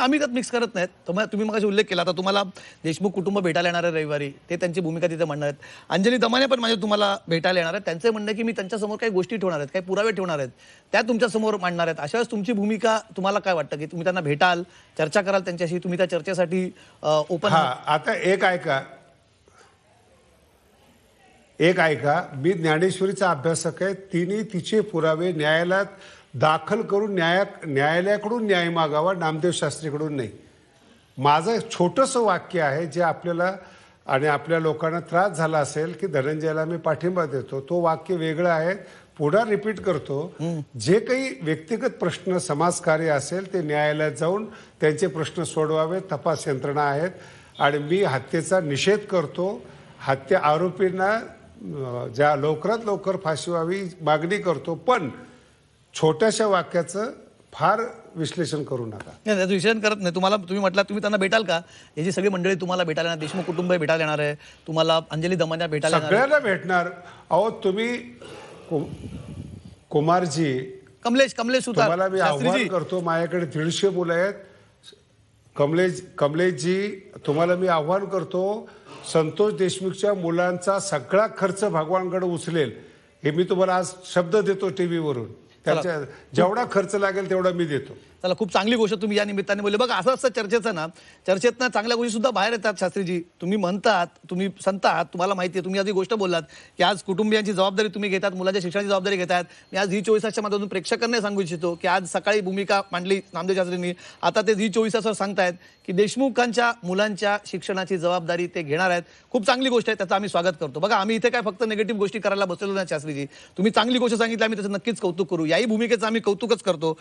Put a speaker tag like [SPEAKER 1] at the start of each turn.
[SPEAKER 1] आम्ही त्यात मिक्स करत नाहीत. तुम्ही मगाशी उल्लेख केला, आता तुम्हाला देशमुख कुटुंब भेटायला येणार आहे रविवारी, ते त्यांची भूमिका तिथे म्हणणार आहेत. अंजली दमाने पण माझ्या तुम्हाला भेटायला येणार आहेत. त्यांचं म्हणणं आहे की मी त्यांच्यासमोर काही गोष्टी ठेवणार आहेत, काही पुरावे ठेवणार आहेत, त्या तुमच्यासमोर मांडणार आहेत. अशा वेळेस तुमची भूमिका तुम्हाला काय वाटतं की तुम्ही त्यांना भेटाल, चर्चा कराल त्यांच्याशी, तुम्ही त्या चर्चेसाठी ओपन?
[SPEAKER 2] आता एक ऐका, मी ज्ञानेश्वरीचा अभ्यासक आहे. तिने तिचे पुरावे न्यायालयात दाखल करून न्यायालयाकडून न्याय मागावा, नामदेव शास्त्रीकडून नाही. माझं एक छोटंसं वाक्य आहे जे आपल्याला आणि आपल्या लोकांना त्रास झाला असेल की धनंजयला मी पाठिंबा देतो. तो वाक्य वेगळं आहे, पुन्हा रिपीट करतो. जे काही व्यक्तिगत प्रश्न समाजकार्य असेल ते न्यायालयात जाऊन त्यांचे प्रश्न सोडवावे. तपास यंत्रणा आहेत आणि मी हत्येचा निषेध करतो. हत्या आरोपींना ज्या लवकरात लवकर फाशी व्हावी मागणी करतो, पण छोट्याशा वाक्याचं फार विश्लेषण करू नका.
[SPEAKER 1] त्याचं विश्लेषण करत नाही. तुम्ही म्हटलं तुम्ही त्यांना भेटाल का? ही जी सगळी मंडळी तुम्हाला भेटायला येणार, देशमुख कुटुंब भेटायला येणार आहे, तुम्हाला अंजली दमाने भेटायला येणार,
[SPEAKER 2] सगळ्यांना भेटणार. अहो तुम्ही कुमारजी,
[SPEAKER 1] कमलेश
[SPEAKER 2] तुम्हाला मी आव्हान करतो. माझ्याकडे 150 मुलं आहेत. कमलेशजी, तुम्हाला मी आव्हान करतो, संतोष देशमुखच्या मुलांचा सगळा खर्च भगवानकडे उचलेल हे मी तुम्हाला आज शब्द देतो टीव्हीवरून. त्याच्या जेवढा खर्च लागेल तेवढा मी देतो.
[SPEAKER 1] चला, खूप चांगली गोष्ट तुम्ही या निमित्ताने बोलले. बघा, असं असतं चर्चेचं ना, चर्चेतनं चांगल्या गोष्टी सुद्धा बाहेर येतात. शास्त्रीजी, तुम्ही म्हणतात, तुम्ही संत आहात, तुम्हाला माहिती आहे. तुम्ही आधी गोष्ट बोललात की आज कुटुंबियांची जबाबदारी तुम्ही घेतात, मुलाच्या शिक्षणाची जबाबदारी घेतात. मी आज झी 24 माध्यमातून प्रेक्षकांना सांगू इच्छितो की आज सकाळी भूमिका मांडली नामदेव शास्त्रींनी, आता ते झी 24 सांगतायत की देशमुखांच्या मुलांच्या शिक्षणाची जबाबदारी ते घेणार आहेत. खूप चांगली गोष्ट आहे, त्याचं आम्ही स्वागत करतो. बघा, आम्ही इथे काय फक्त निगेटिव्ह गोष्टी करायला बसलेलो नाही. शास्त्रीजी, तुम्ही चांगली गोष्ट सांगितली, आम्ही त्याचं नक्कीच कौतुक करू. याही भूमिकेचं आम्ही कौतुकच करतो.